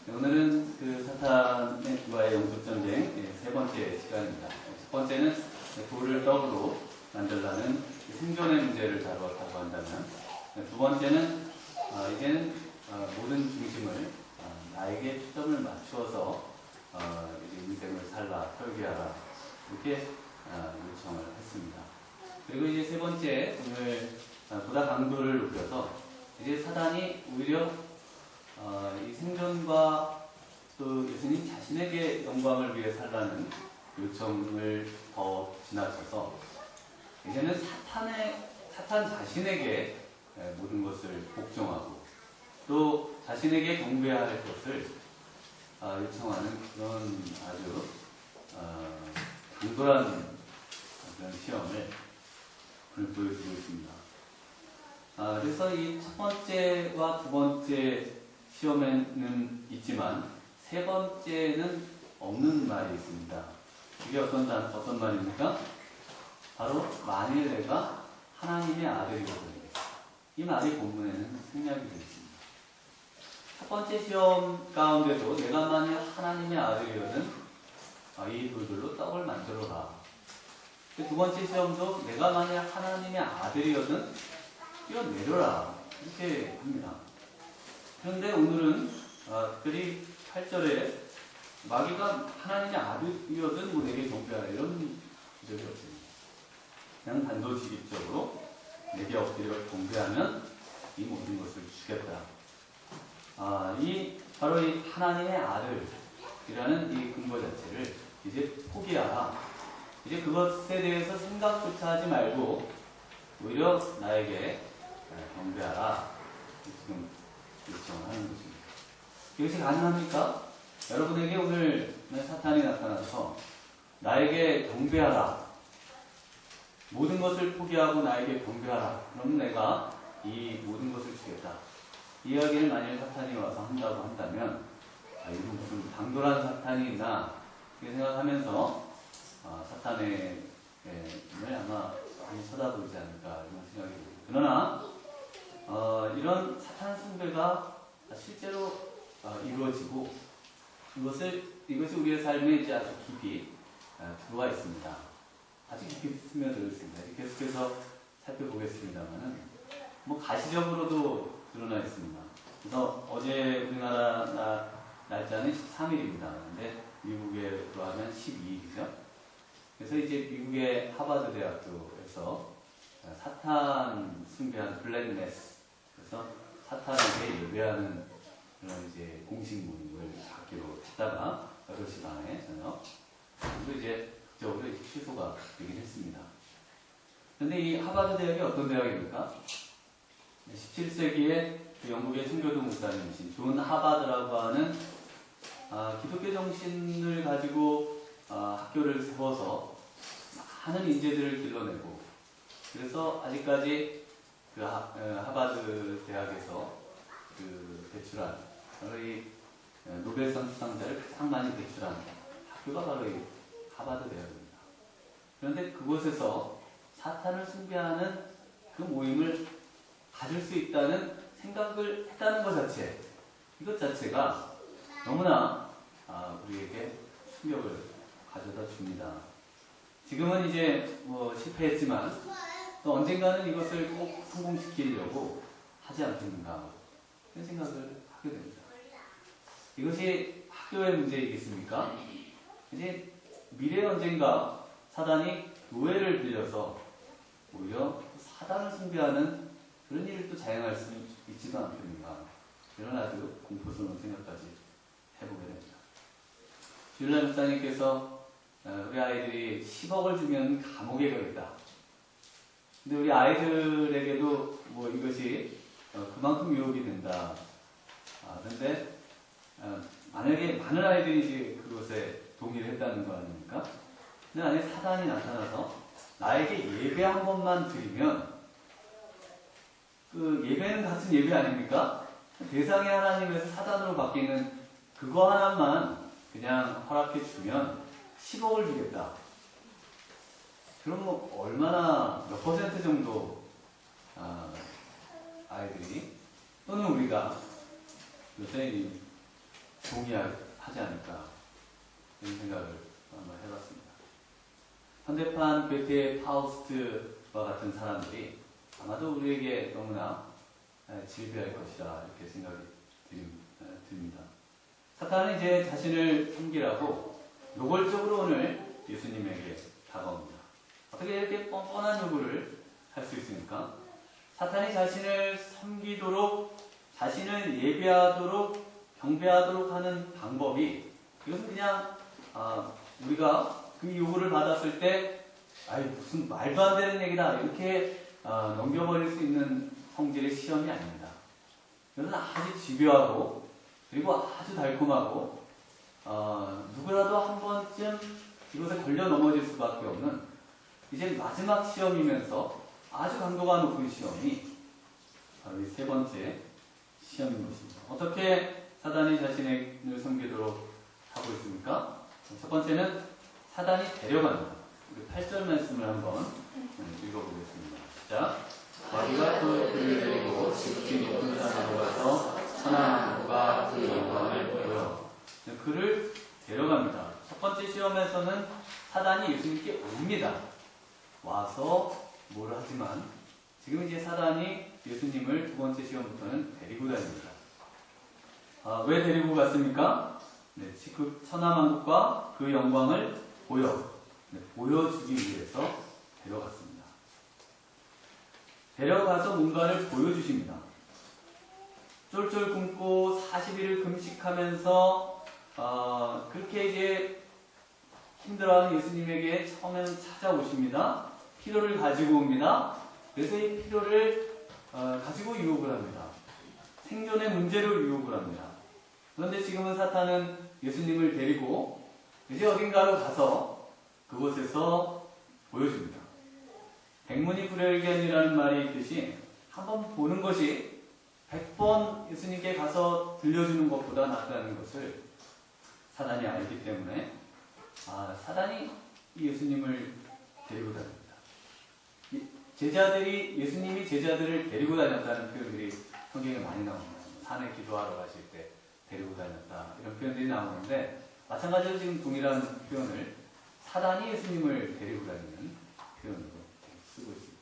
오늘은 그 사탄과의 영적전쟁 세 번째 시간입니다. 첫 번째는 돌을 떡으로 만들라는 생존의 문제를 다루었다고 한다면, 두 번째는 이제는 모든 중심을 나에게 초점을 맞추어서 이제 인생을 살라, 설계하라 이렇게 요청을 했습니다. 그리고 이제 세 번째, 오늘 보다 강도를 높여서 이제 사단이 오히려 이 생존과 또 예수님 자신에게 영광을 위해 살라는 요청을 더 지나쳐서 이제는 사탄 자신에게 모든 것을 복종하고 또 자신에게 경배해야 할 것을 요청하는 그런 아주 강도한 그런 시험을 보여주고 있습니다. 그래서 이 첫 번째와 두 번째 시험에는 있지만 세 번째는 없는 말이 있습니다. 이게 어떤 말입니까? 바로 만일 내가 하나님의 아들이거든. 이 말이 본문에는 생략이 되어 있습니다. 첫 번째 시험 가운데도 내가 만일 하나님의 아들이거든 이 돌들로 떡을 만들어라. 두 번째 시험도 내가 만일 하나님의 아들이거든 뛰어내려라 이렇게 합니다. 그런데 오늘은 특별히 8절에 마귀가 하나님의 아들이거든 내게 경배하라 이런 기적이 없습니다. 그냥 단도직입적으로 내게 엎드려 경배하면 이 모든 것을 주겠다. 바로 이 하나님의 아들이라는 이 근거 자체를 이제 포기하라. 이제 그것에 대해서 생각조차 하지 말고 오히려 나에게 경배하라. 지금 요청을 하는 것입니다. 이것이 가능합니까? 여러분에게 오늘 사탄이 나타나서 나에게 경배하라. 모든 것을 포기하고 나에게 경배하라. 그럼 내가 이 모든 것을 주겠다. 이 이야기를 만일 사탄이 와서 한다고 한다면 이건 무슨 당돌한 사탄이 있나 이렇게 생각하면서 사탄의 눈을 아마 많이 쳐다보지 않을까 이런 생각이 듭니다. 그러나 이런 사탄 숭배가 실제로 이루어지고 이것이 우리의 삶에 이제 아주 깊이 들어와 있습니다. 아주 깊이 스며들어 있습니다. 계속해서 살펴보겠습니다만은 가시적으로도 드러나 있습니다. 그래서 어제 우리나라 날짜는 13일입니다. 그런데 미국에 들어가면 12일이죠. 그래서 이제 미국의 하버드 대학교에서 사탄 숭배한 블랙메스, 그래서 사탄에게 예배하는 그런 이제 공식 모임을 학교로 했다가 8시 반에 저녁, 그리고 이제 그쪽으로 취소가 되긴 했습니다. 그런데 이 하버드 대학이 어떤 대학입니까? 17세기에 그 영국의 청교도 목사님이신 존 하버드라고 하는 기독교 정신을 가지고 학교를 세워서 많은 인재들을 길러내고, 그래서 아직까지 그 하버드 대학에서 그 배출한 바로 이 노벨상 수상자를 가장 많이 배출한 학교가 바로 이 하버드 대학입니다. 그런데 그곳에서 사탄을 숭배하는 그 모임을 가질 수 있다는 생각을 했다는 것 자체, 이것 자체가 너무나 우리에게 충격을 가져다 줍니다. 지금은 이제 실패했지만 또 언젠가는 이것을 꼭 성공시키려고 하지 않겠는가 이런 생각을 하게 됩니다. 이것이 학교의 문제이겠습니까? 이제 미래에 언젠가 사단이 교회를 빌려서 오히려 사단을 숭배하는 그런 일을 또 자행할 수 있지도 않겠는가 이런 아주 공포스러운 생각까지 해보게 됩니다. 주일날 목사님께서 우리 아이들이 10억을 주면 감옥에 가겠다. 근데 우리 아이들에게도 이것이 그만큼 유혹이 된다. 그런데 만약에 많은 아이들이 이제 그것에 동의를 했다는 거 아닙니까? 근데 안에 사단이 나타나서 나에게 예배 한 번만 드리면, 그 예배는 같은 예배 아닙니까? 대상이 하나님에서 사단으로 바뀌는 그거 하나만 그냥 허락해 주면 10억을 주겠다. 그럼 얼마나 몇 퍼센트 정도 아이들이 또는 우리가 요새 동의하지 않을까 이런 생각을 한번 해봤습니다. 현대판 괴테의 파우스트와 같은 사람들이 아마도 우리에게 너무나 질비할 것이라 이렇게 생각이 듭니다. 사탄은 이제 자신을 섬기라고 노골적으로 오늘 예수님에게 다가옵니다. 어떻게 이렇게 뻔뻔한 요구를 할 수 있습니까? 사탄이 자신을 섬기도록, 자신을 예배하도록, 경배하도록 하는 방법이, 이것은 그냥 우리가 그 요구를 받았을 때 무슨 말도 안 되는 얘기다 이렇게 넘겨버릴 수 있는 성질의 시험이 아닙니다. 이것은 아주 집요하고 그리고 아주 달콤하고 누구라도 한 번쯤 이것에 걸려 넘어질 수밖에 없는 이제 마지막 시험이면서 아주 강도가 높은 시험이 바로 이 세 번째 시험인 것입니다. 어떻게 사단이 자신을 섬기도록 하고 있습니까? 첫 번째는 사단이 데려갑니다. 우리 8절 말씀을 한번 읽어보겠습니다. 자, 마귀가 또 그를 데리고 지극히 높은 산으로 가서 천하만국과 그 영광을 보여 그를 데려갑니다. 첫 번째 시험에서는 사단이 예수님께 옵니다. 와서 뭘 하지만 지금 이제 사단이 예수님을 두 번째 시험부터는 데리고 다닙니다. 왜 데리고 갔습니까? 네, 천하만국과 그 영광을 보여주기 위해서 데려갔습니다. 데려가서 뭔가를 보여주십니다. 쫄쫄 굶고 40일을 금식하면서 그렇게 이제 힘들어하는 예수님에게 처음에는 찾아오십니다. 필요를 가지고 옵니다. 그래서 이 필요를 가지고 유혹을 합니다. 생존의 문제로 유혹을 합니다. 그런데 지금은 사탄은 예수님을 데리고 이제 어딘가로 가서 그곳에서 보여줍니다. 백문이 불여일견이라는 말이 있듯이 한번 보는 것이 100번 예수님께 가서 들려주는 것보다 낫다는 것을 사단이 알기 때문에 사단이 예수님을 데리고 다닙니다. 예수님이 제자들을 데리고 다녔다는 표현들이 성경에 많이 나옵니다. 산에 기도하러 가실 때 데리고 다녔다 이런 표현들이 나오는데 마찬가지로 지금 동일한 표현을 사단이 예수님을 데리고 다니는 표현으로 쓰고 있습니다.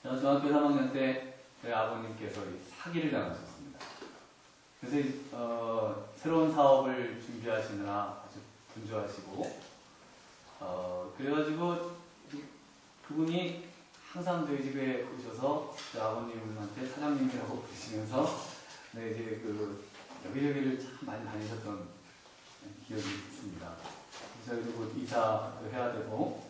저는 중학교 3학년 때 저희 아버님께서 사기를 당하셨습니다. 그래서 새로운 사업을 준비하시느라 아주 분주하시고 그래가지고 그분이 항상 저희 집에 오셔서 저희 아버님한테 사장님이라고 부르시면서 이제 여기저기를 참 많이 다니셨던 기억이 있습니다. 저희도 곧 이사도 해야 되고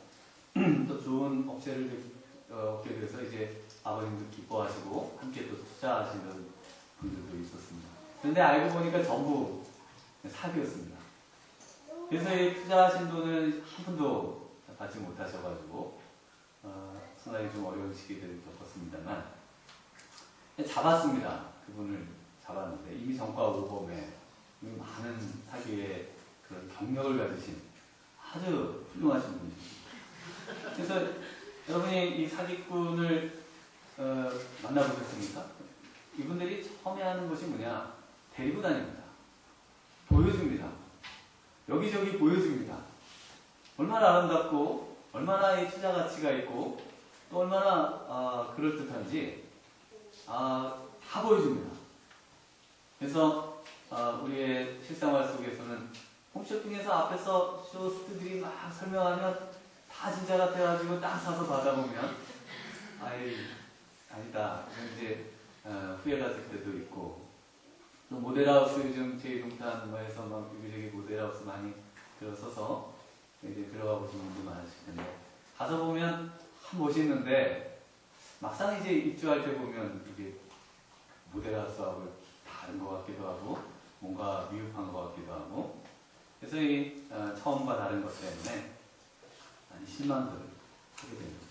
또 좋은 업체를 얻게 돼서 이제 아버님도 기뻐하시고 함께 또 투자하시는 분들도 있었습니다. 그런데 알고 보니까 전부 사기였습니다. 그래서 이 투자하신 돈을 한 푼도 받지 못하셔가지고 상당히 좀 어려운 시기들을 겪었습니다만 잡았습니다. 그분을 잡았는데 이미 전과 5범에 많은 사기의 그런 경력을 가지신 아주 훌륭하신 분이십니다. 그래서 여러분이 이 사기꾼을 만나보셨습니까? 이분들이 처음에 하는 것이 뭐냐? 데리고 다닙니다. 보여줍니다. 여기저기 보여줍니다. 얼마나 아름답고 얼마나 이 투자 가치가 있고 또 얼마나 그럴듯한지 다 보여줍니다. 그래서 우리의 실생활 속에서는 홈쇼핑에서 앞에서 쇼호스트들이 막 설명하면 다 진짜 같아가지고 딱 사서 받아보면 아니다 이제 후회가 될 때도 있고 또 모델하우스 요즘 제2동탄 해서 막 여기저기 모델하우스 많이 들어서서 이제 들어가 보시는 분들 많으실 텐데 가서 보면 참 멋있는데 막상 이제 입주할 때 보면 이게 모델하우스하고 다른 것 같기도 하고 뭔가 미흡한 것 같기도 하고 그래서 이 처음과 다른 것 때문에 많이 실망을 하게 됩니다.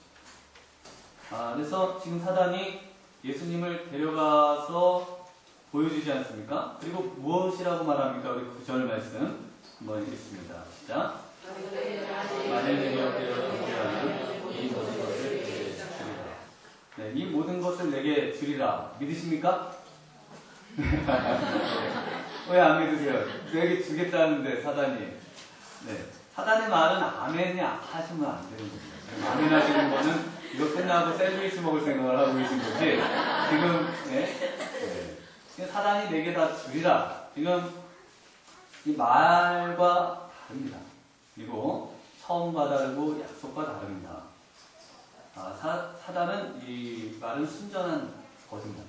그래서 지금 사단이 예수님을 데려가서 보여주지 않습니까? 그리고 무엇이라고 말합니까? 우리 9절 말씀 한번 읽겠습니다. 시작. 만일 내게 경배하면 이 모든 것을 내게 주리라. 네, 이 모든 것을 내게 주리라. 믿으십니까? 왜 안 믿으세요? 너에게 주겠다는데 사단이. 네. 사단의 말은 아멘이 하시면 안 되는 겁니다. 아멘 하시는 거는 이거 끝나고 샌드위치 먹을 생각을 하고 계신 거지. 지금 네. 사단이 내게 다 주리라. 지금 이 말과 다릅니다. 그리고 처음과 다르고 약속과 다릅니다. 사단은 이 말은 순전한 거짓말.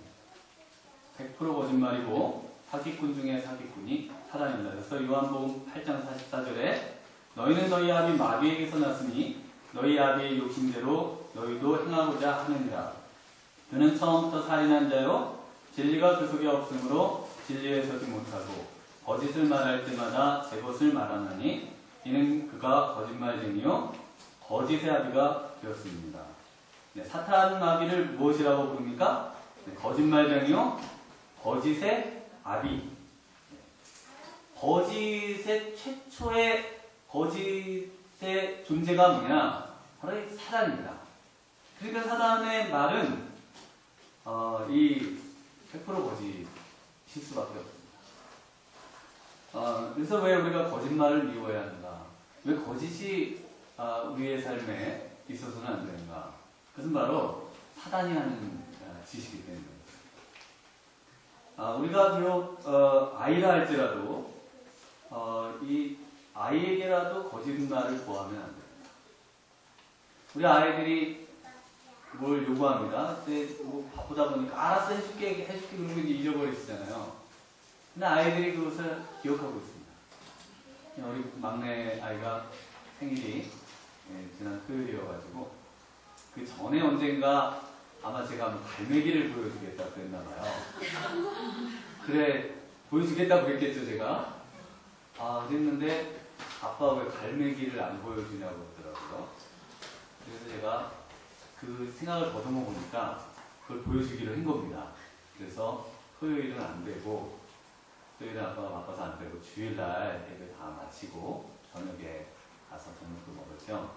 100% 거짓말이고 사기꾼 중에 사기꾼이 사단입니다. 그래서 요한복음 8장 44절에 너희는 너희 아비 마귀에게서 났으니 너희 아비의 욕심대로 너희도 행하고자 하느니라. 그는 처음부터 살인한 자요 진리가 그 속에 없으므로 진리에 서지 못하고 거짓을 말할 때마다 제 것을 말하나니 이는 그가 거짓말쟁이요 거짓의 아비가 되었습니다. 네, 사탄 마귀를 무엇이라고 부릅니까? 네, 거짓말쟁이요 거짓의 아비. 거짓의 최초의 거짓의 존재가 뭐냐? 바로 이 사단입니다. 그러니까 사단의 말은 이 100% 거짓일 수밖에 없습니다. 그래서 왜 우리가 거짓말을 미워해야 하는가? 왜 거짓이 우리의 삶에 있어서는 안 되는가? 그것은 바로 사단이 하는 짓이기 때문입니다. 우리가 비록 아이라 할지라도 이 아이에게라도 거짓말을 구하면 안 됩니다. 우리 아이들이 뭘 요구합니다. 근데 뭐 바쁘다 보니까 알았어 해줄게 그러고 이제 잊어버리시잖아요. 근데 아이들이 그것을 기억하고 있습니다. 우리 막내 아이가 생일이 지난 토요일이어가지고 그 전에 언젠가 아마 제가 갈매기를 보여주겠다 그랬나봐요. 그래 보여주겠다 그랬겠죠 제가. 그랬는데 아빠가 왜 갈매기를 안 보여주냐고 그러더라고요. 그래서 제가 그 생각을 더듬어 보니까 그걸 보여주기로 한 겁니다. 그래서 토요일은 안 되고 토요일은 아빠가 바빠서 안 되고 주일날 예배 다 마치고 저녁에 가서 저녁도 먹었죠.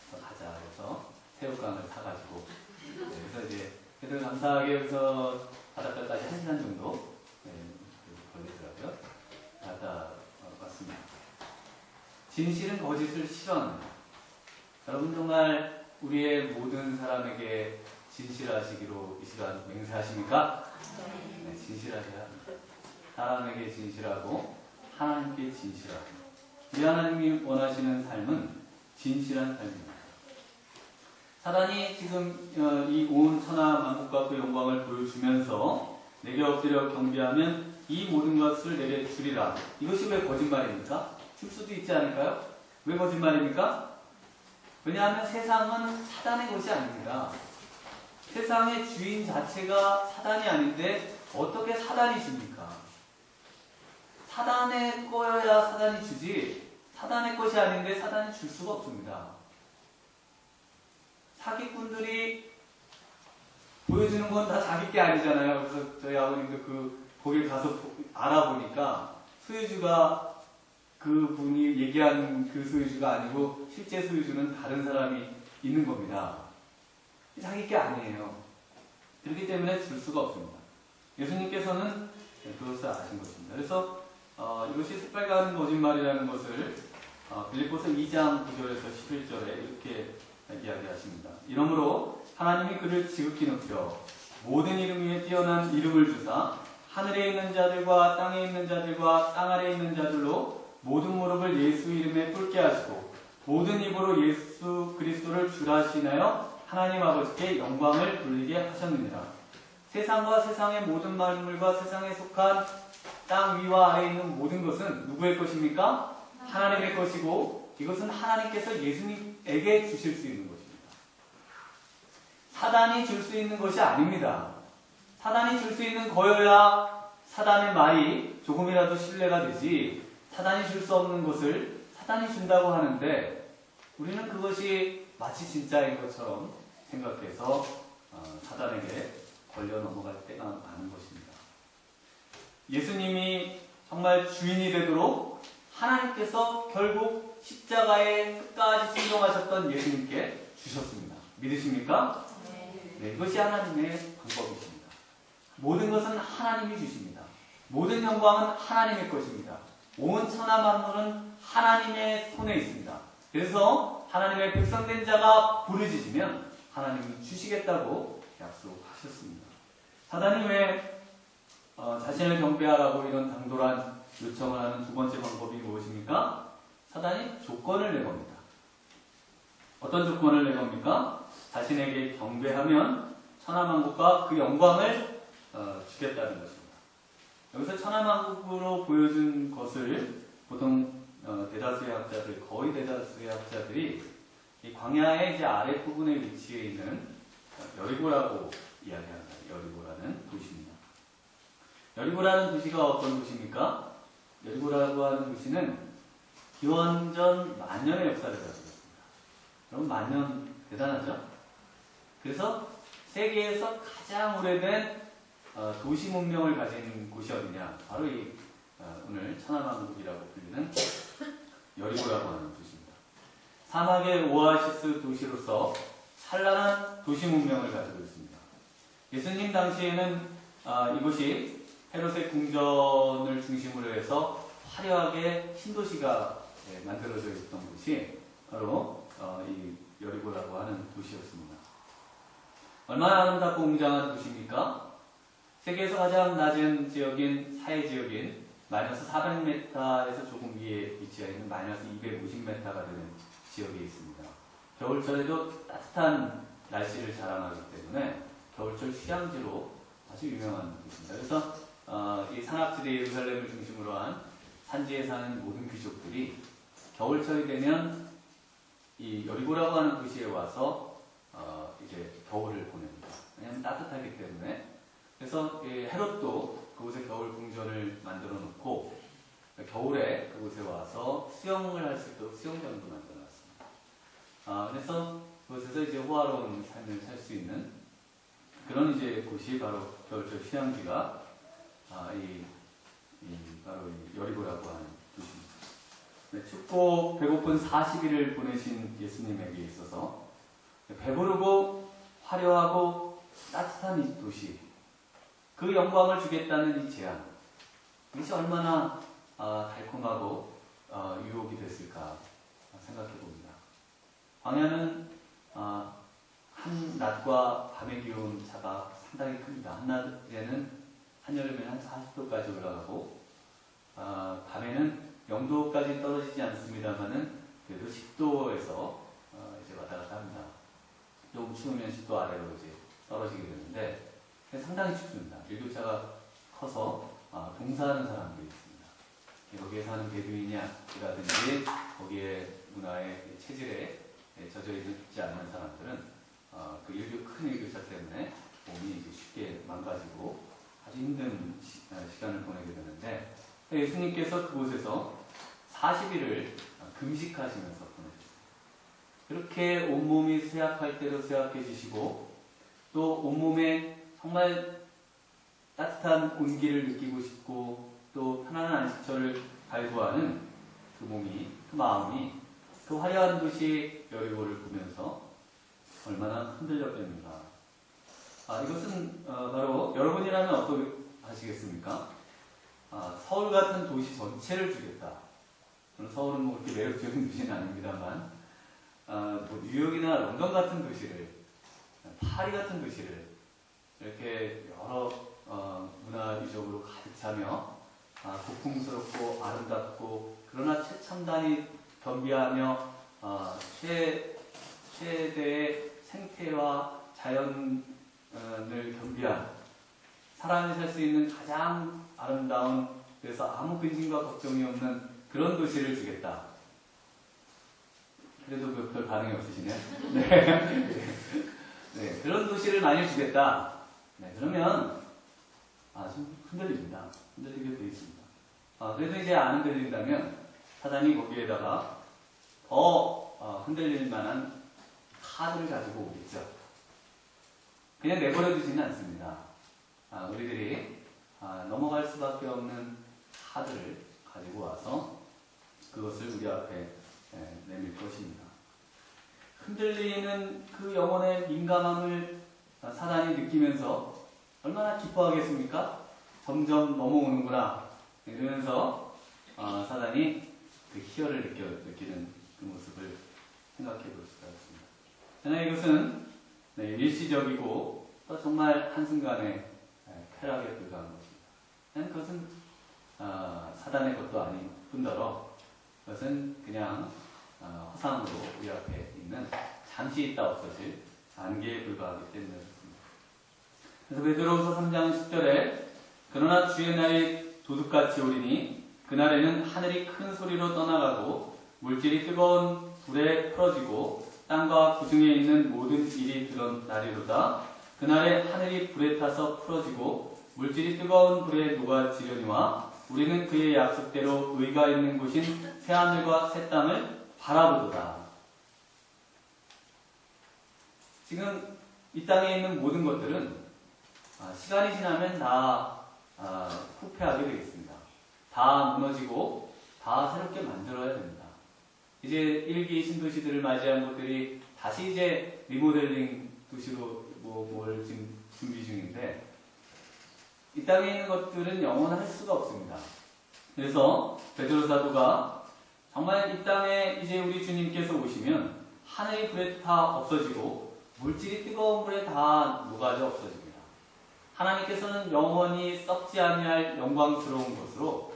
그래서 가자 해서 새우깡을 사가지고 그래서 이제 그래도 감사하게 여기서 바닷가까지 1시간 정도 걸리더라고요. 갔다 왔습니다. 진실은 거짓을 싫어합니다. 여러분 정말 우리의 모든 사람에게 진실하시기로 이 시간 맹세하십니까? 네, 진실하셔야 합니다. 사람에게 진실하고 하나님께 진실하고 우리 하나님이 원하시는 삶은 진실한 삶입니다. 사단이 지금 이 온 천하 만국과 그 영광을 보여주면서 내게 엎드려 경배하면 이 모든 것을 내게 주리라. 이것이 왜 거짓말입니까? 줄 수도 있지 않을까요? 왜 거짓말입니까? 왜냐하면 세상은 사단의 것이 아닙니다. 세상의 주인 자체가 사단이 아닌데 어떻게 사단이 줍니까? 사단의 거여야 사단이 주지 사단의 것이 아닌데 사단이 줄 수가 없습니다. 사기꾼들이 보여주는 건 다 자기 게 아니잖아요. 그래서 저희 아버님도 거길 가서 알아보니까 소유주가 그 분이 얘기하는 그 소유주가 아니고 실제 소유주는 다른 사람이 있는 겁니다. 자기 게 아니에요. 그렇기 때문에 줄 수가 없습니다. 예수님께서는 그것을 아신 것입니다. 그래서 이것이 새빨간 거짓말이라는 것을 빌립보서 2장 9절에서 11절에 이렇게 이야기하십니다. 이러므로 하나님이 그를 지극히 높여 모든 이름 위에 뛰어난 이름을 주사 하늘에 있는 자들과 땅에 있는 자들과 땅 아래에 있는 자들로 모든 무릎을 예수 이름에 꿇게 하시고 모든 입으로 예수 그리스도를 주라시나요 하나님 아버지께 영광을 돌리게 하셨느니라. 세상과 세상의 모든 만물과 세상에 속한 땅 위와 아래에 있는 모든 것은 누구의 것입니까? 하나님의 것이고 이것은 하나님께서 예수님에게 주실 수 있는 것입니다. 사단이 줄 수 있는 것이 아닙니다. 사단이 줄 수 있는 거여야 사단의 말이 조금이라도 신뢰가 되지 사단이 줄 수 없는 것을 사단이 준다고 하는데 우리는 그것이 마치 진짜인 것처럼 생각해서 사단에게 걸려 넘어갈 때가 많은 것입니다. 예수님이 정말 주인이 되도록 하나님께서 결국 십자가에 끝까지 순종하셨던 예수님께 주셨습니다. 믿으십니까? 네, 이것이 하나님의 방법이십니다. 모든 것은 하나님이 주십니다. 모든 영광은 하나님의 것입니다. 온 천하 만물은 하나님의 손에 있습니다. 그래서 하나님의 백성된 자가 부르짖으면 하나님이 주시겠다고 약속하셨습니다. 사단이 왜 자신을 경배하라고 이런 당돌한 요청을 하는 두 번째 방법이 무엇입니까? 사단이 조건을 내겁니다. 어떤 조건을 내겁니까? 자신에게 경배하면 천하만국과 그 영광을 주겠다는 것입니다. 여기서 천하만국으로 보여준 것을 보통 대다수의 학자들, 거의 대다수의 학자들이 이 광야의 이제 아랫부분에 위치해 있는 여리고라고 이야기합니다. 여리고라는 도시입니다. 여리고라는 도시가 어떤 도시입니까? 여리고라고 하는 도시는 기원전 만년의 역사를 가지고 있습니다. 여러분, 만년 대단하죠? 그래서 세계에서 가장 오래된 도시 문명을 가진 곳이 어디냐? 바로 이 오늘 천하만국이라고 불리는 여리고라고 하는 도시입니다. 사막의 오아시스 도시로서 찬란한 도시 문명을 가지고 있습니다. 예수님 당시에는 이곳이 헤롯의 궁전을 중심으로 해서 화려하게 신도시가 만들어져 있던 곳이 바로 이 여리고라고 하는 도시였습니다. 얼마나 아름답고 웅장한 도시입니까? 세계에서 가장 낮은 지역인 사해 지역인 마이너스 400m에서 조금 위에 위치해 있는 마이너스 250m가 되는 지역에 있습니다. 겨울철에도 따뜻한 날씨를 자랑하기 때문에 겨울철 휴양지로 아주 유명한 곳입니다. 그래서 이 산악지대 예루살렘을 중심으로 한 산지에 사는 모든 귀족들이 겨울철이 되면 이 여리고라고 하는 도시에 와서 이제 겨울을 보냅니다. 왜냐하면 따뜻하기 때문에. 그래서 헤롯도 그곳에 겨울 궁전을 만들어 놓고 겨울에 그곳에 와서 수영을 할 수 있도록 수영장도 만들어 놨습니다. 그래서 그곳에서 이제 호화로운 삶을 살 수 있는 그런 이제 곳이 바로 겨울철 휴양지가 바로 이 여리고라고 하는 도시입니다. 네, 춥고 배고픈 40일을 보내신 예수님에게 있어서 배부르고 화려하고 따뜻한 이 도시, 그 영광을 주겠다는 이 제안, 이것이 얼마나 달콤하고 유혹이 됐을까 생각해 봅니다. 광야는 한 낮과 밤의 기온 차가 상당히 큽니다. 한낮에는 한여름에는 한 40도까지 올라가고 밤에는 0도까지 떨어지지 않습니다만은 그래도 10도에서 이제 왔다 갔다 합니다. 조금 추우면 10도 아래로 이제 떨어지게 되는데 상당히 춥습니다. 일교차가 커서 봉사하는 사람들이 있습니다. 거기에 사는 베두인이라든지 거기에 문화의 체질에 젖어 있지 않는 사람들은 그 큰 일교차 때문에 몸이 이제 쉽게 망가지고 아주 힘든 시간을 보내게 되는데 예수님께서 그곳에서 40일을 금식하시면서 보내셨습니다. 그렇게 온몸이 쇠약할 때도 쇠약해지시고 또 온몸에 정말 따뜻한 온기를 느끼고 싶고 또 편안한 안식처를 갈구하는 그 몸이, 그 마음이 그 화려한 도시 여리고를 보면서 얼마나 흔들렸겠는가. 이것은 바로 여러분이라면 어떻게 하시겠습니까? 서울 같은 도시 전체를 주겠다. 서울은 뭐 그렇게 매력적인 도시는 아닙니다만 뭐 뉴욕이나 런던 같은 도시를, 파리 같은 도시를 이렇게 여러 문화유적으로 가득 차며 고풍스럽고 아름답고 그러나 최첨단이 겸비하며 최대의 생태와 자연을 겸비한 사람이 살 수 있는 가장 아름다운, 그래서 아무 근심과 걱정이 없는 그런 도시를 주겠다. 그래도 별 반응이 없으시네요. 네, 그런 도시를 만약 주겠다. 네, 그러면 좀 흔들립니다. 흔들리게 되어 있습니다. 그래도 이제 안 흔들린다면 사단이 거기에다가 더 흔들릴 만한 카드를 가지고 오겠죠. 그냥 내버려 두지는 않습니다. 우리들이 넘어갈 수밖에 없는 카드를 가지고 와서 그것을 우리 앞에 내밀 것입니다. 흔들리는 그 영혼의 민감함을 사단이 느끼면서 얼마나 기뻐하겠습니까? 점점 넘어오는구나 이러면서 사단이 그 희열을 느끼는 그 모습을 생각해 볼 수가 있습니다. 그러나 이것은 일시적이고 또 정말 한순간의 쾌락에 불과한 것입니다. 그것은 사단의 것도 아닌 뿐더러 그것은 그냥 허상으로 우리 앞에 있는 잠시 있다 없어질 안개에 불과하기 때문에 그렇습니다. 그래서 베드로후서 3장 10절에 그러나 주의 날이 도둑같이 오리니 그날에는 하늘이 큰 소리로 떠나가고 물질이 뜨거운 불에 풀어지고 땅과 구중에 있는 모든 일이 드러나리로다. 그날에 하늘이 불에 타서 풀어지고 물질이 뜨거운 불에 녹아지려니와 우리는 그의 약속대로 의가 있는 곳인 새하늘과 새 땅을 바라보도다. 지금 이 땅에 있는 모든 것들은 시간이 지나면 다 후퇴하게 되겠습니다. 다 무너지고 다 새롭게 만들어야 됩니다. 이제 1기 신도시들을 맞이한 것들이 다시 이제 리모델링 도시로 뭘 지금 준비 중인데 이 땅에 있는 것들은 영원할 수가 없습니다. 그래서 베드로 사도가 정말 이 땅에 이제 우리 주님께서 오시면 하늘이 불에 다 없어지고 물질이 뜨거운 불에 다 녹아져 없어집니다. 하나님께서는 영원히 썩지 아니할 영광스러운 것으로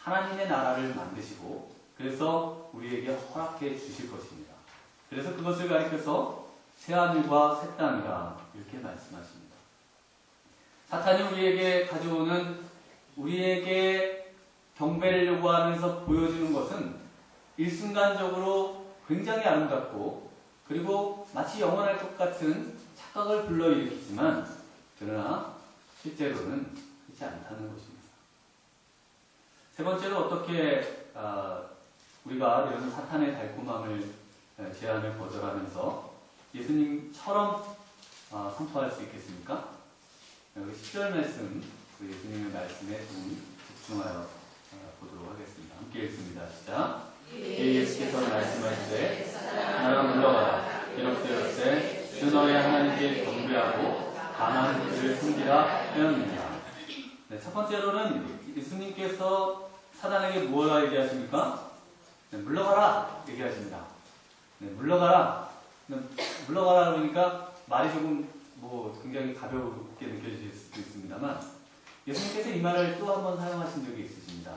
하나님의 나라를 만드시고 그래서 우리에게 허락해 주실 것입니다. 그래서 그것을 가리켜서 새하늘과 새 땅이라 이렇게 말씀하십니다. 사탄이 우리에게 가져오는 우리에게 경배를 요구하면서 보여주는 것은 일순간적으로 굉장히 아름답고 그리고 마치 영원할 것 같은 착각을 불러일으키지만 그러나 실제로는 그렇지 않다는 것입니다. 세 번째로 어떻게 우리가 이런 사탄의 달콤함을 제안을 거절하면서 예수님처럼 선포할 수 있겠습니까? 여기 10절 말씀, 그 예수님의 말씀에 좀 집중하여 보도록 하겠습니다. 함께 읽습니다. 시작. 예수께서 말씀하시되 나가 물러가라. 기록되었으되 주 너의 하나님께 경배하고 다만 그를 섬기라 하였느니라. 네, 첫 번째로는 예수님께서 사단에게 뭐라 얘기하십니까? 네, 물러가라 얘기하십니다. 네, 물러가라. 네, 물러가라 그러니까 말이 조금 굉장히 가볍게 느껴질 수도 있습니다만 예수님께서 이 말을 또 한 번 사용하신 적이 있으십니다.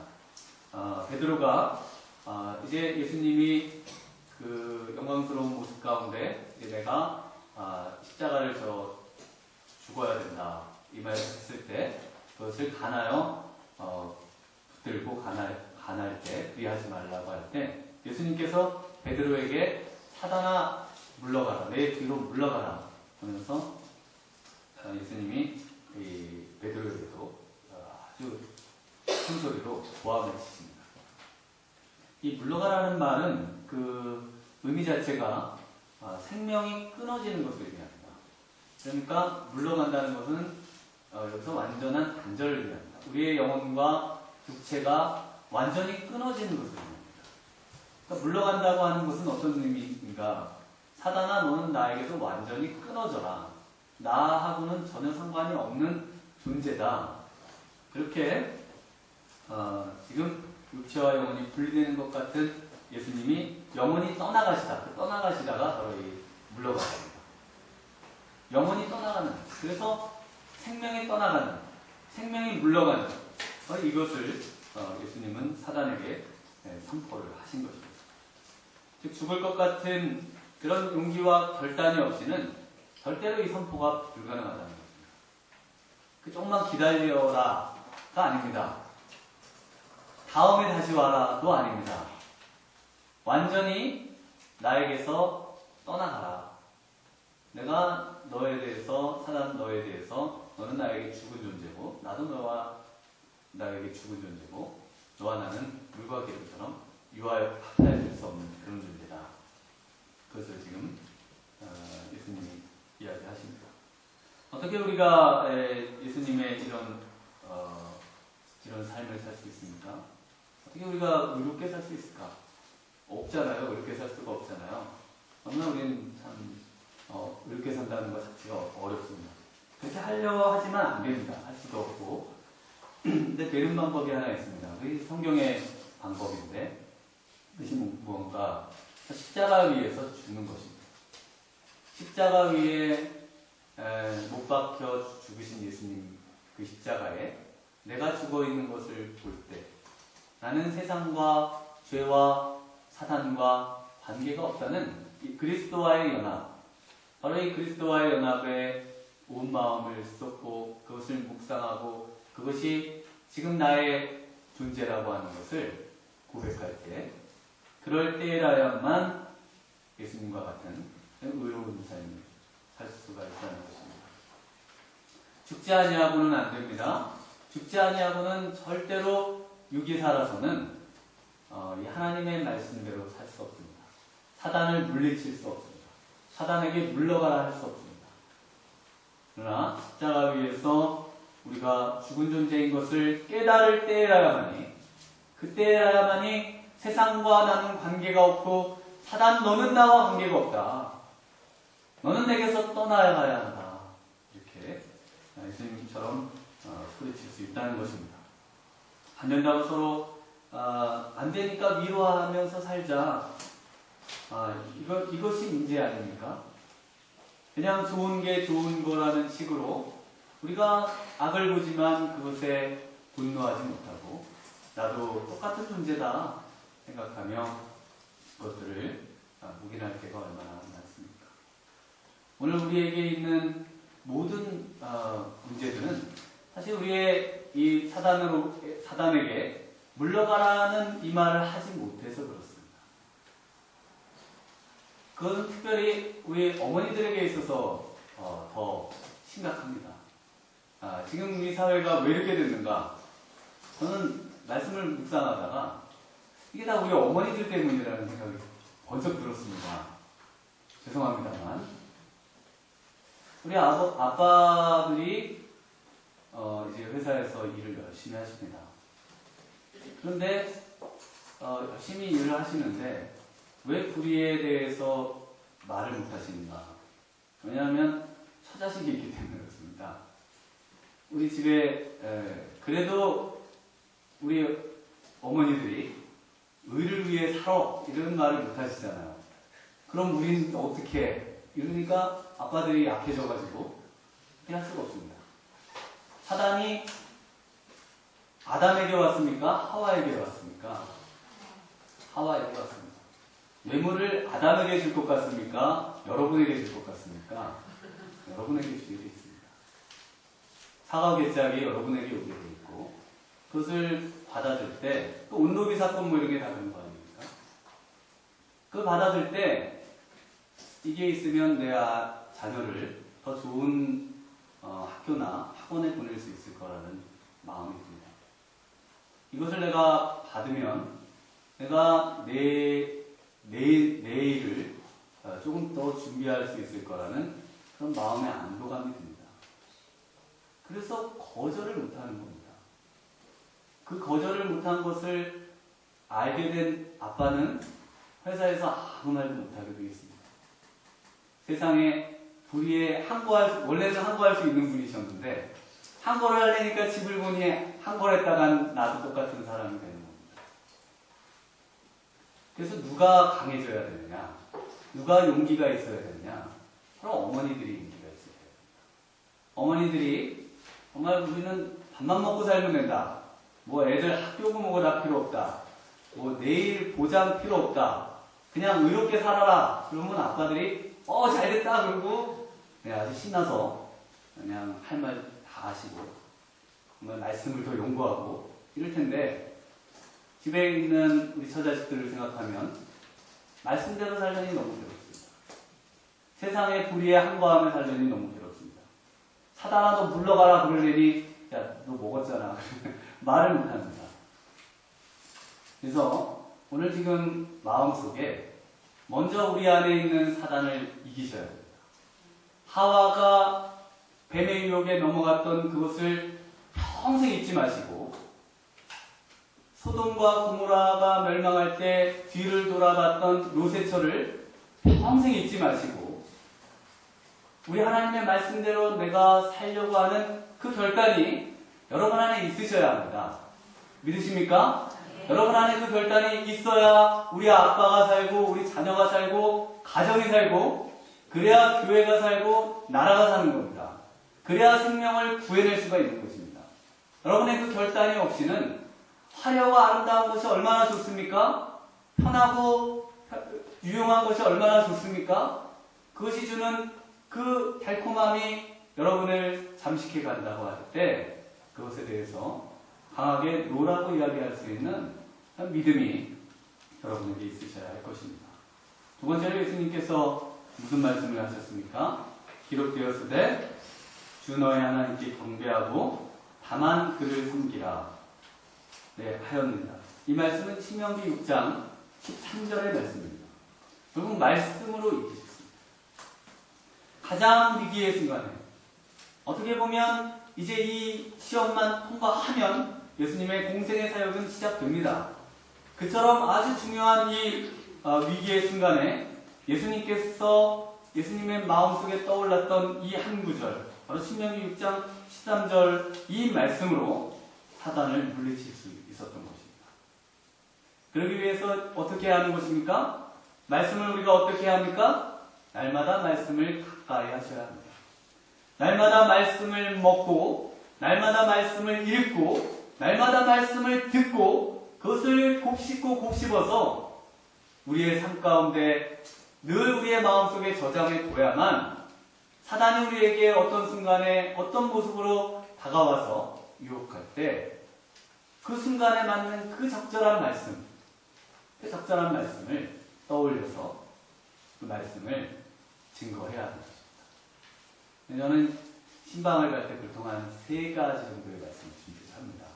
베드로가 이제 예수님이 그 영광스러운 모습 가운데 이제 내가 십자가를 죽어야 된다 이 말을 했을 때 그것을 간하여 붙들고 간할 때 그리하지 말라고 할 때 예수님께서 베드로에게 사단아 물러가라 내 뒤로 물러가라 하면서 예수님이 베드로에게도 아주 큰 소리로 고함을 치십니다. 이 물러가라는 말은 그 의미 자체가 생명이 끊어지는 것을 의미합니다. 그러니까 물러간다는 것은 여기서 완전한 단절을 의미합니다. 우리의 영혼과 육체가 완전히 끊어지는 것을 의미합니다. 그러니까 물러간다고 하는 것은 어떤 의미인가? 사단아 너는 나에게서 완전히 끊어져라. 나하고는 전혀 상관이 없는 존재다. 그렇게 지금 육체와 영혼이 분리되는 것 같은 예수님이 영혼이 떠나가시다가 바로 이 물러가십니다. 영혼이 떠나가는, 그래서 생명이 떠나가는, 생명이 물러가는 이것을 예수님은 사단에게 선포를 하신 것입니다. 즉 죽을 것 같은 그런 용기와 결단이 없이는 절대로 이 선포가 불가능하다는 것입니다. 조금만 기다려라가 아닙니다. 다음에 다시 와라도 아닙니다. 완전히 나에게서 떠나가라. 내가 너에 대해서, 사단 너에 대해서, 너는 나에게 죽은 존재고, 나도 너와 나에게 죽은 존재고, 너와 나는 물과 기름처럼 유하여 합하여질 수 없는 그런 존재다. 그것을 지금 예수님이 이야기하십니다. 어떻게 우리가 예수님의 이런 삶을 살 수 있습니까? 어떻게 우리가 의롭게 살 수 있을까? 없잖아요. 의롭게 살 수가 없잖아요. 너무나 우리는 참 의롭게 산다는 것 자체가 어렵습니다. 그렇게 하려 하지만 안 됩니다. 할 수도 없고 근데 되는 방법이 하나 있습니다. 그게 성경의 방법인데, 그것이 무언가 십자가 위에서 죽는 것입니다. 십자가 위에 못 박혀 죽으신 예수님 그 십자가에 내가 죽어 있는 것을 볼 때 나는 세상과 죄와 사단과 관계가 없다는 이 그리스도와의 연합, 바로 이 그리스도와의 연합에 온 마음을 쏟고 그것을 묵상하고 그것이 지금 나의 존재라고 하는 것을 고백할 때, 그럴 때라야만 예수님과 같은 의로운 삶을 살 수가 있다는 것입니다. 죽지 아니하고는 안 됩니다. 죽지 아니하고는 절대로 육이 살아서는 이 하나님의 말씀대로 살 수 없습니다. 사단을 물리칠 수 없습니다. 사단에게 물러가라 할 수 없습니다. 그러나 십자가 위에서 우리가 죽은 존재인 것을 깨달을 때라야만이, 그때라야만이 세상과 나는 관계가 없고 사단 너는 나와 관계가 없다. 너는 내게서 떠나가야 한다. 이렇게 예수님처럼 소리칠 수 있다는 것입니다. 안 된다고 서로 안 되니까 위로하면서 살자. 이것이 문제 아닙니까? 그냥 좋은 게 좋은 거라는 식으로 우리가 악을 보지만 그것에 분노하지 못하고 나도 똑같은 존재다 생각하며 그것들을 묵인할 때가 얼마나 많습니까? 오늘 우리에게 있는 모든 문제들은 사실 우리의 이 사단에게 물러가라는 이 말을 하지 못해서 그렇습니다. 그건 특별히 우리 어머니들에게 있어서 더 심각합니다. 지금 우리 사회가 왜 이렇게 됐는가? 저는 말씀을 묵상하다가 이게 다 우리 어머니들 때문이라는 생각이 번쩍 들었습니다. 죄송합니다만. 우리 아빠들이 이제 회사에서 일을 열심히 하십니다. 그런데 열심히 일을 하시는데 왜 불의에 대해서 말을 못하시는가? 왜냐하면 처자식이 있기 때문에 그렇습니다. 우리 집에 그래도 우리 어머니들이 의를 위해 살아 이런 말을 못하시잖아요. 그럼 우리는 어떻게 해? 이러니까 아빠들이 약해져가지고 할 수가 없습니다. 사단이 아담에게 왔습니까? 하와에게 왔습니까? 하와에게 왔습니다. 뇌물을 아담에게 줄 것 같습니까? 여러분에게 줄 것 같습니까? 여러분에게 주게 돼 있습니다. 사과 개짝이 여러분에게 오게 돼 있고 그것을 받아들 때, 또 온도비 사건 뭐 이런 게 다 그런 거 아닙니까? 그걸 받아들 때 이게 있으면 내 자녀를 더 좋은 학교나 학원에 보낼 수 있을 거라는 마음이 듭니다. 이것을 내가 받으면 내가 내일을 조금 더 준비할 수 있을 거라는 그런 마음의 안도감이 듭니다. 그래서 거절을 못하는 겁니다. 그 거절을 못한 것을 알게 된 아빠는 회사에서 아무 말도 못하게 되겠습니다. 세상에 불의에 원래는 항거할 수 있는 분이셨는데 항거를 하려니까 집을 보니 항거를 했다간 나도 똑같은 사람이 되는 겁니다. 그래서 누가 강해져야 되느냐? 누가 용기가 있어야 되느냐? 바로 어머니들이 용기가 있어야 됩니다. 어머니들이 정말 우리는 밥만 먹고 살면 된다. 뭐 애들 학교고 뭐고 다 필요 없다. 뭐 내일 보장 필요 없다. 그냥 의롭게 살아라. 그러면 아빠들이 잘됐다 그러고 그냥 아주 신나서 그냥 할 말 다 하시고 말씀을 더 연구하고 이럴 텐데 집에 있는 우리 처자식들을 생각하면 말씀대로 살려니 너무 괴롭습니다. 세상의 불의에 항거하며 살려니 너무 괴롭습니다. 사단아 너 물러가라 그러려니 야 너 먹었잖아. 말을 못합니다. 그래서 오늘 지금 마음속에 먼저 우리 안에 있는 사단을 이기셔야 됩니다. 하와가 뱀의 유혹에 넘어갔던 그것을 평생 잊지 마시고 소돔과 고모라가 멸망할 때 뒤를 돌아봤던 롯의 평생 잊지 마시고 우리 하나님의 말씀대로 내가 살려고 하는 그 결단이 여러분 안에 있으셔야 합니다. 믿으십니까? 여러분 안에 그 결단이 있어야 우리 아빠가 살고 우리 자녀가 살고 가정이 살고 그래야 교회가 살고 나라가 사는 겁니다. 그래야 생명을 구해낼 수가 있는 것입니다. 여러분의 그 결단이 없이는 화려하고 아름다운 것이 얼마나 좋습니까? 편하고 유용한 것이 얼마나 좋습니까? 그것이 주는 그 달콤함이 여러분을 잠식해 간다고 할 때 그것에 대해서 강하게 노라고 이야기할 수 있는 믿음이 여러분에게 있으셔야 할 것입니다. 두 번째로 예수님께서 무슨 말씀을 하셨습니까? 기록되었으되 주 너의 하나님께 경배하고 다만 그를 섬기라 하였느니라. 이 말씀은 신명기 6장 13절의 말씀입니다. 결국 말씀으로 이기셨습니다. 가장 위기의 순간에 어떻게 보면 이제 이 시험만 통과하면 예수님의 공생의 사역은 시작됩니다. 그처럼 아주 중요한 이 위기의 순간에 예수님께서 예수님의 마음속에 떠올랐던 이 한 구절, 바로 신명기 6장 13절 이 말씀으로 사단을 물리칠 수 있었던 것입니다. 그러기 위해서 어떻게 하는 것입니까? 말씀을 우리가 어떻게 합니까? 날마다 말씀을 가까이 하셔야 합니다. 날마다 말씀을 먹고, 날마다 말씀을 읽고, 날마다 말씀을 듣고, 그것을 곱씹고 곱씹어서 우리의 삶 가운데 늘 우리의 마음속에 저장해 둬야만 사단이 우리에게 어떤 순간에 어떤 모습으로 다가와서 유혹할 때 그 순간에 맞는 그 적절한 말씀, 그 적절한 말씀을 떠올려서 그 말씀을 증거해야 하는 것입니다. 저는 신방을 갈 때 보통 한 3가지 정도의 말씀을 준비를 합니다.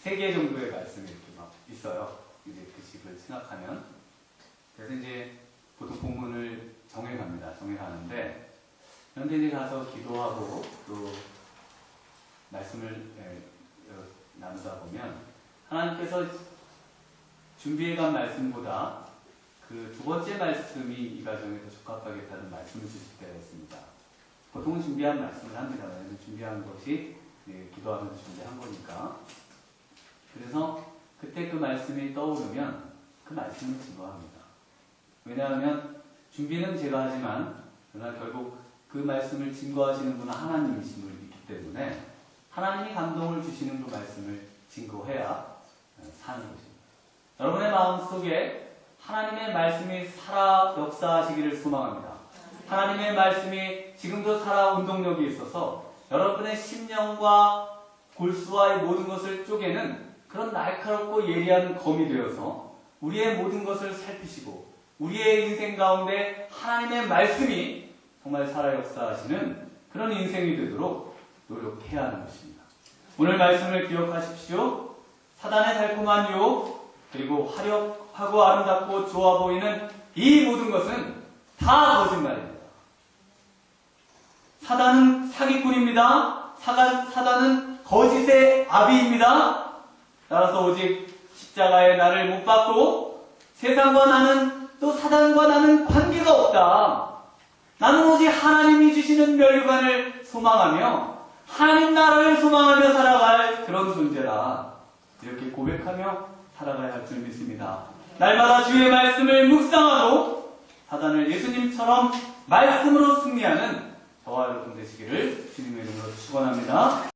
3개 정도의 말씀이 이렇게 막 있어요. 이제 그 식을 생각하면. 그래서 이제 보통 본문을 정해갑니다. 정해가는데, 그런데 이제 가서 기도하고 또 말씀을 나누다 보면 하나님께서 준비해간 말씀보다 그 두 번째 말씀이 이 가정에 더 적합하겠다는 말씀을 주실 때가 있습니다. 보통은 준비한 말씀을 합니다. 왜냐하면 준비한 것이 기도하면서 준비한 거니까. 그래서 그때 그 말씀이 떠오르면 그 말씀을 증거합니다. 왜냐하면 준비는 제가 하지만 그러나 결국 그 말씀을 증거하시는 분은 하나님이심을 믿기 때문에 하나님이 감동을 주시는 그 말씀을 증거해야 사는 것입니다. 여러분의 마음속에 하나님의 말씀이 살아 역사하시기를 소망합니다. 하나님의 말씀이 지금도 살아 운동력이 있어서 여러분의 심령과 골수와의 모든 것을 쪼개는 그런 날카롭고 예리한 검이 되어서 우리의 모든 것을 살피시고 우리의 인생 가운데 하나님의 말씀이 정말 살아 역사하시는 그런 인생이 되도록 노력해야 하는 것입니다. 오늘 말씀을 기억하십시오. 사단의 달콤한 유혹, 그리고 화려하고 아름답고 좋아 보이는 이 모든 것은 다 거짓말입니다. 사단은 사기꾼입니다. 사단은 거짓의 아비입니다. 따라서 오직 십자가에 나를 못 박고 세상과 나는 또 사단과 나는 관계가 없다. 나는 오직 하나님이 주시는 멸류관을 소망하며 하나님 나라를 소망하며 살아갈 그런 존재다. 이렇게 고백하며 살아가야 할 줄 믿습니다. 날마다 주의 말씀을 묵상하고 사단을 예수님처럼 말씀으로 승리하는 저와 여러분 되시기를 주님의 이름으로 축원합니다.